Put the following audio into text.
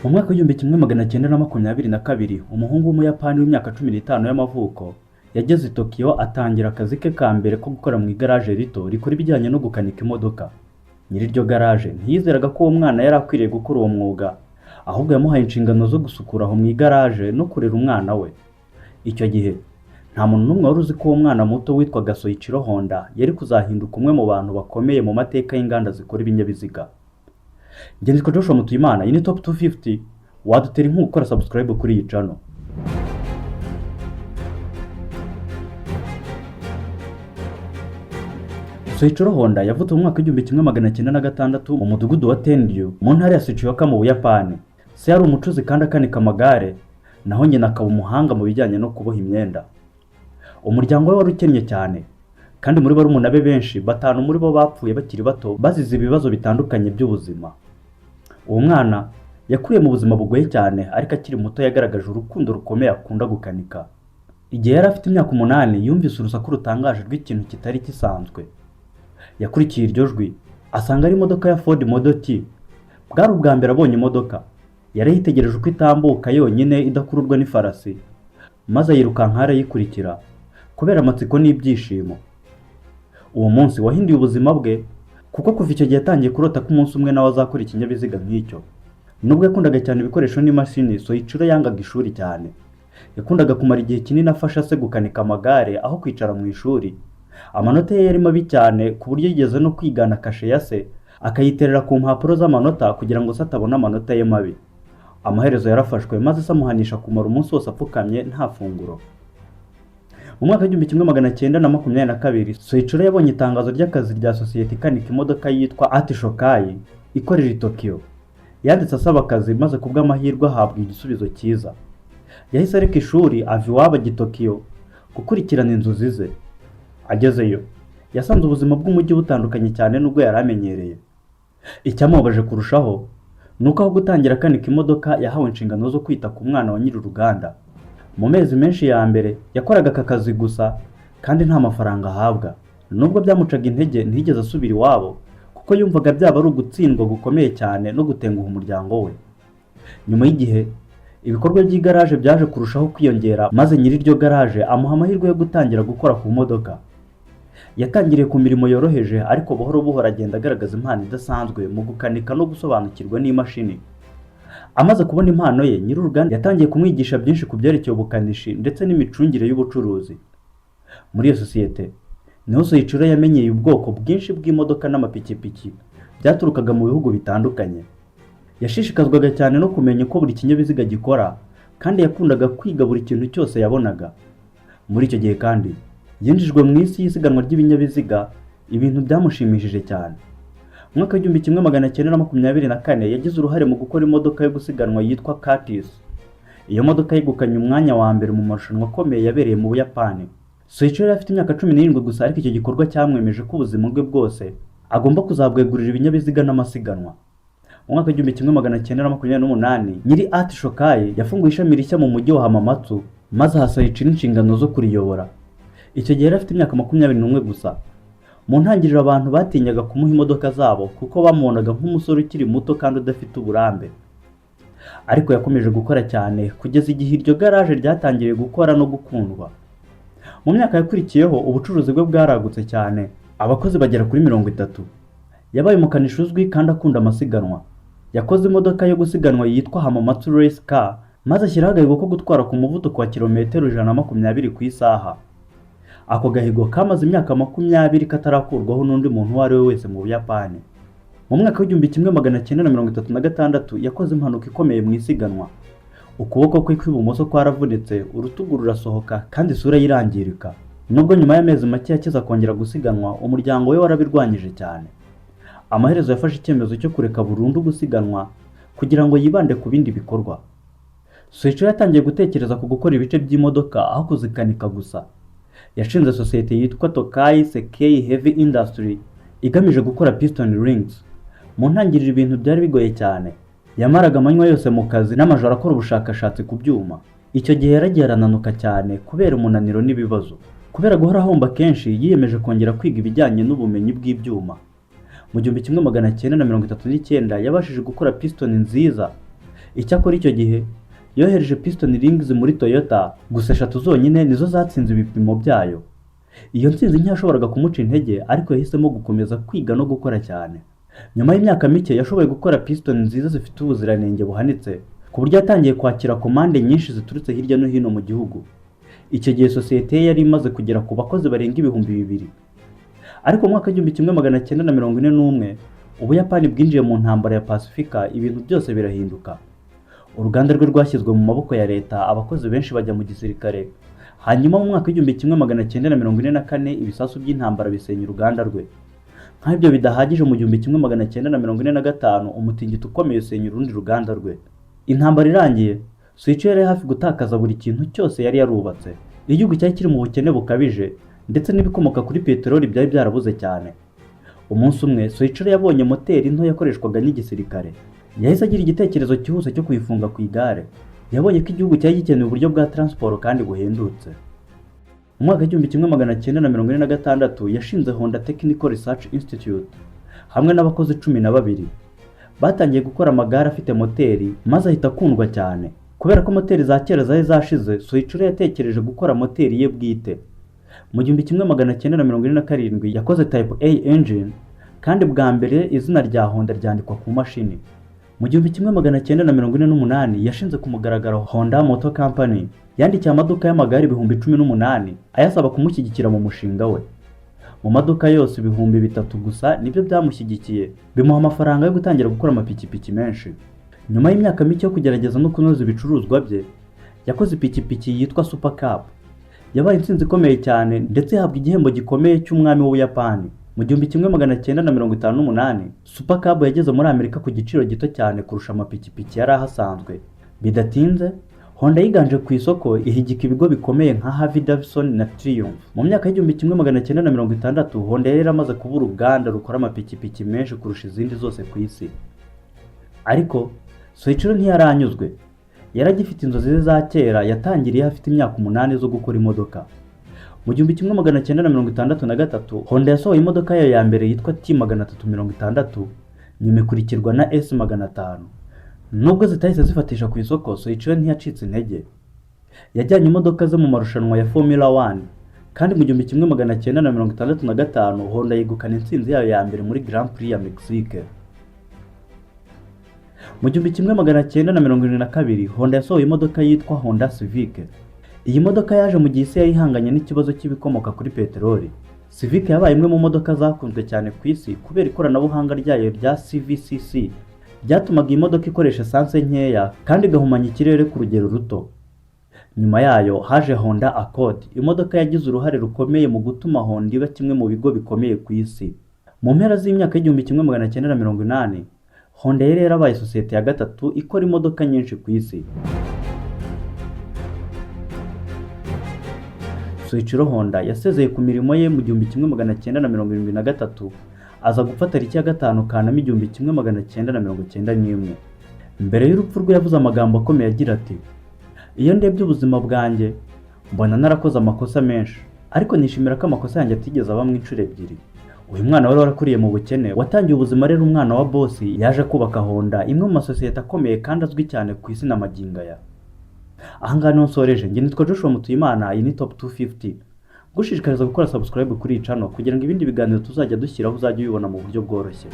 Mu mwaka w'igihumbi kimwe magana cyenda na makumyabiri na kabiri, umuhungu w'Umuyapani w'imyaka 15 y'amavuko yageze i Tokyo atangira akazi ke ka mbere ko gukora mu igaraje rito rikora ibijyanye no gukanika imodoka. Nyiri iryo garaje ntiyizeraga ko uwo mwana yari akwiriye gukora uwo mwuga, ahubwo yamuhaye inshingano zo gusukura aho mu igaraje no kurera umwana we. Icyo gihe nta muntu n'umwe wari uzi ko uwo mwana muto witwaga Soichiro Honda yari kuzahinduka umwe mu bantu bakomeye mu mateka y'inganda zikora ibinyabiziga. Njye nitwa Joshua Mutuyimana, iyi ni Top 250, wadutera inkunga ukora subscribe kuri iyi channel. Soichiro Honda yavutse mu mwaka w'igihumbi kimwe magana cyenda na gatandatu mu mudugudu wa Tenryu mu ntara ya Shizuoka mu Buyapani. Se yari umucuzi kandi akanika amagare, naho nyina akaba umuhanga mu bijyanye no kuboha imyenda. Umuryango we wari ukennye cyane, kandi muri barumuna be benshi, batanu muri bo bapfuye bakiri bato bazize ibibazo bitandukanye by'ubuzima. Uwo mwana yakuriye mu buzima bugoye cyane, ariko akiri muto yagaragaje urukundo rukomeye akunda gukanika. Igihe yari afite imyaka 8 yumvise urusaku rutangaje rw'ikintu kitari gisanzwe. Yakurikiye iryo jwi asanga ari imodoka ya Ford Model T. Bwari ubwa mbere abonye imodoka. Yari yitegereje uko itambuka yonyine idakururwa n'ifarasi, maze yirukanka arayikurikira kubera amatsiko n'ibyishimo. Uwo munsi wahinduye ubuzima bwe, kuko kuva icyo gihe yatangiye kurota ko umunsi umwe nawe azakora ikinyabiziga nk'icyo. Nubwo yakundaga cyane ibikoresho n'imashini, Soichiro yangaga ishuri cyane. Yakundaga kumara igihe kinini afasha se gukanika amagare aho kwicara mu ishuri. Amanota ye yari mabi cyane ku buryo yigeze no kwigana kashe ya se akayiterera ku mpapuro z'amanota kugira ngo se atabona amanota ye mabi. Amaherezo yarafashwe maze se amuhanisha kumara umunsi wose apfukamye nta funguro. Mu mwaka w'igihumbi kimwe magana cyenda na makumyabiri na kabiri, Soichiro yabonye itangazo ry'akazi rya sosiyete ikanika imodoka yitwa Ati Shokai ikorera i Tokyo. Yanditse asaba akazi, maze kubw'amahirwe ahabwa igisubizo cyiza. Yahise areka ishuri ava iwabo i Tokyo gukurikirana inzozi ze. Agezeyo yasanze ubuzima bw'umujyi butandukanye cyane n'ubwo yari amenyereye. Icyamubabaje kurushaho nuko aho gutangira akanika imodoka yahawe inshingano zo kwita ku mwana wa nyiri uruganda. Mu mezi menshi ya mbere yakoraga aka kazi gusa, kandi nta mafaranga ahabwa. Nubwo byamucaga intege, ntiyigeze asubira iwabo kuko yumvaga byaba ari ugutsindwa gukomeye cyane no gutenguha umuryango we. Nyuma y'igihe ibikorwa by'igaraje byaje kurushaho kwiyongera, maze nyiri iryo garaje amuha amahirwe yo gutangira gukora ku modoka. Yatangiriye ku mirimo yoroheje, ariko buhoro buhoro agenda agaragaza impano idasanzwe mu gukanika no gusobanukirwa n'imashini. Amaze kubona impano ye, nyiri uruganda yatangiye kumwigisha byinshi ku byerekeye ubukanishi ndetse n'imicungire y'ubucuruzi. Muri iyo sosiyete niho Soichiro yamenyeye ubwoko bwinshi bw'imodoka n'amapikipiki byaturukaga mu bihugu bitandukanye. Yashishikazwaga cyane no kumenya uko buri kinyabiziga gikora, kandi yakundaga kwiga buri kintu cyose yabonaga. Muri icyo gihe kandi yinjijwe mu isi y'isiganwa ry'ibinyabiziga, ibintu byamushimishije cyane. Mu mwaka w'igihumbi kimwe magana cyenda na makumyabiri na kane yagize uruhare mu gukora imodoka yo gusiganwa yitwa Curtiss. Iyo modoka yegukanye umwanya wa mbere mu marushanwa akomeye yabereye mu Buyapani. Soichiro yari afite imyaka 17 gusa, ariko icyo gikorwa cyamwemeje ko ubuzima bwe bwose agomba kuzabwegurira ibinyabiziga n'amasiganwa. Mu mwaka w'igihumbi kimwe magana cyenda na makumyabiri n'umunani, nyiri Ati Shokai yafunguye ishami rishya mu mujyi wa Hamamatsu, maze aha Soichiro inshingano zo kuriyobora. Icyo gihe yari afite imyaka 21 gusa. Mu ntangiriro abantu batinyaga kumuha imodoka zabo kuko bamubonaga nk'umusore ukiri muto kandi udafite uburambe. Ariko yakomeje gukora cyane kugeza igihe iryo garaje ryatangiriye gukora no gukundwa. Mu myaka yakurikiyeho ubucuruzi bwe bwaragutse cyane, abakozi bagera kuri 30. Yabaye umukanishi uzwi kandi akunda amasiganwa. Yakoze imodoka yo gusiganwa yitwa Hamamatsu Race Car, maze ashyiraho agahigo ko gutwara ku muvuduko wa kilometero 120 ku isaha. Ako gahigo kamaze imyaka 20 katarakurwaho n'undi muntu uwo ari we wese mu Buyapani. Mu mwaka w'igihumbi kimwe magana cyenda na 36 yakoze impanuka ikomeye mu isiganwa. Ukuboko kwe kw'ibumoso kwaravunitse, urutugu rurasohoka kandi isura yirangirika. Nubwo nyuma y'amezi make yakiza kongera gusiganwa, umuryango we warabirwanyije cyane. Amaherezo yafashe icyemezo cyo kureka burundu gusiganwa kugira ngo yibande ku bindi bikorwa. Soichiro yatangiye gutekereza ku gukora ibice by'imodoka aho kuzikanika gusa. Yashinze sosiyete yitwa Tokai Seikei Heavy Industry igamije gukora piston rings. Mu ntangiriro ibintu byari bigoye cyane. Yamaraga amanywa yose mu kazi n'amajoro akora ubushakashatsi ku byuma. Icyo gihe yaragiye arananuka cyane kubera umunaniro n'ibibazo. Kubera guhora ahomba kenshi, yiyemeje kongera kwiga ibijyanye n'ubumenyi bw'ibyuma. Mu 1939 yabashije gukora piston nziza Icyakora icyo gihe yohereje piston rings muri Toyota, gusa 3 zonyine nizo zatsinze ibipimo byayo. Iyo ntsinzi ntiyashoboraga kumuca intege, ariko yahisemo gukomeza kwiga no gukora cyane. Nyuma y'imyaka mike yashoboye gukora piston nziza zifite ubuziranenge buhanitse, ku buryo yatangiye kwakira komande nyinshi ziturutse hirya no hino mu gihugu. Icyo gihe sosiyete ye yari imaze kugera ku bakozi barenga 2,000. Ariko mu mwaka w'1941 Ubuyapani bwinjiye mu ntambara ya Pasifika, ibintu byose birahinduka. Uruganda rwe rwashyizwe mu maboko ya leta, abakozi benshi bajya mu gisirikare. Hanyuma mu mwaka w'1944 ibisasu by'intambara bisenya uruganda rwe. Nk'ibyo bidahagije, mu 1945 umutingito ukomeye usenya urundi ruganda rwe. Intambara irangiye, Soichiro yari hafi gutakaza buri kintu cyose yari yarubatse. Igihugu cyari kiri mu bukene bukabije, ndetse n'ibikomoka kuri peteroli byari byarabuze cyane. Umunsi umwe Soichiro yabonye moteri nto yakoreshwaga n'igisirikare. Yahise agira igitekerezo cyihuse cyo kuyifunga ku igare. Yabonye ko igihugu cyari gikeneye uburyo bwa transport kandi buhendutse. Mu mwaka w'1946 yashinze Honda Technical Research Institute hamwe n'abakozi 12. Batangiye gukora amagare afite moteri, maze ahita akundwa cyane. Kubera ko moteri za kera zari zashize, Soichiro yatekereje gukora moteri ye bwite. Mu 1947 yakoze Type A engine, kandi bwa mbere izina rya Honda ryandikwa ku mashini. Mu 1948 yashinze ku mugaragaro Honda Motor Company, yandikiye amaduka y'amagare 18,000 ayasaba kumushyigikira mu mushinga we. Mu maduka yose 3,000 gusa nibyo byamushyigikiye, bimuha amafaranga yo gutangira gukora amapikipiki menshi. Nyuma y'imyaka mike yo kugerageza no kunoza ibicuruzwa bye, yakoze ipikipiki yitwa Super Cup. Yabaye intsinzi ikomeye cyane, ndetse yahabwa igihembo gikomeye cy'umwami w'Ubuyapani. Mu 1958 Super Cup yageze muri Amerika ku giciro gito cyane kurusha amapikipiki yari ahasanzwe. Bidatinze Honda yiganje ku isoko, ihigika ibigo bikomeye nka Harley Davidson na Triumph. Mu myaka y'1960 Honda yari amaze kuba uruganda rukora amapikipiki menshi kurusha izindi zose ku isi. Ariko Soichiro ntiyaranyuzwe. Yaragifite inzozi ze za kera yatangiriye afite imyaka 8 zo gukora imodoka. Mu 1963 Honda yasohoye imodoka yayo ya mbere yitwa T360, nyuma ikurikirwa na S500. Nubwo zitahise zifatisha ku isoko, Soichiro ntiyacitse intege. Yajyanye imodoka ze mu marushanwa ya Formula 1, kandi mu 1965 Honda yegukana intsinzi yayo ya mbere muri Grand Prix ya Mexique. Mu 1972 Honda yasohoye imodoka yitwa Honda Civic. Iyi modoka yaje mu gihe isi yari ihanganye n'ikibazo cy'ibikomoka kuri peteroli. Civic yabaye imwe mu modoka zakunzwe cyane ku isi kubera ikoranabuhanga ryayo rya CVCC, byatumaga iyi modoka ikoresha esanse nkeya kandi igahumanya ikirere ku rugero ruto. Nyuma yayo haje Honda Accord, imodoka yagize uruhare rukomeye mu gutuma Honda iba kimwe mu bigo bikomeye ku isi. Mu mpera z'imyaka y'1980 Honda yari yarabaye sosiyete ya gatatu ikora imodoka nyinshi ku isi. Soichiro Honda yasezeye ku mirimo ye mu 1973, aza gupfa tariki ya 5 Kanama 1991. Mbere y'urupfu rwe yavuze amagambo akomeye agira ati: "Iyo ndebye ubuzima bwanjye mbona narakoze amakosa menshi, ariko nishimira ko amakosa yanjye atigeze aba mu inshuro ebyiri." Uyu mwana wari warakuriye mu bukene, watangiye ubuzima rero umwana wa boss, yaje kubaka Honda, imwe mu masosiyete akomeye kandi azwi cyane ku isi n'amagingo aya. Ahangaha niho nsoreje. Njye nitwa Joshua Mutuyimana, iyi ni Top 250. Gushishikariza gukora subscribe kuri iyi channel kugira ngo ibindi biganiro tuzajya dushyiraho uzajye ubibona mu buryo bworoshye.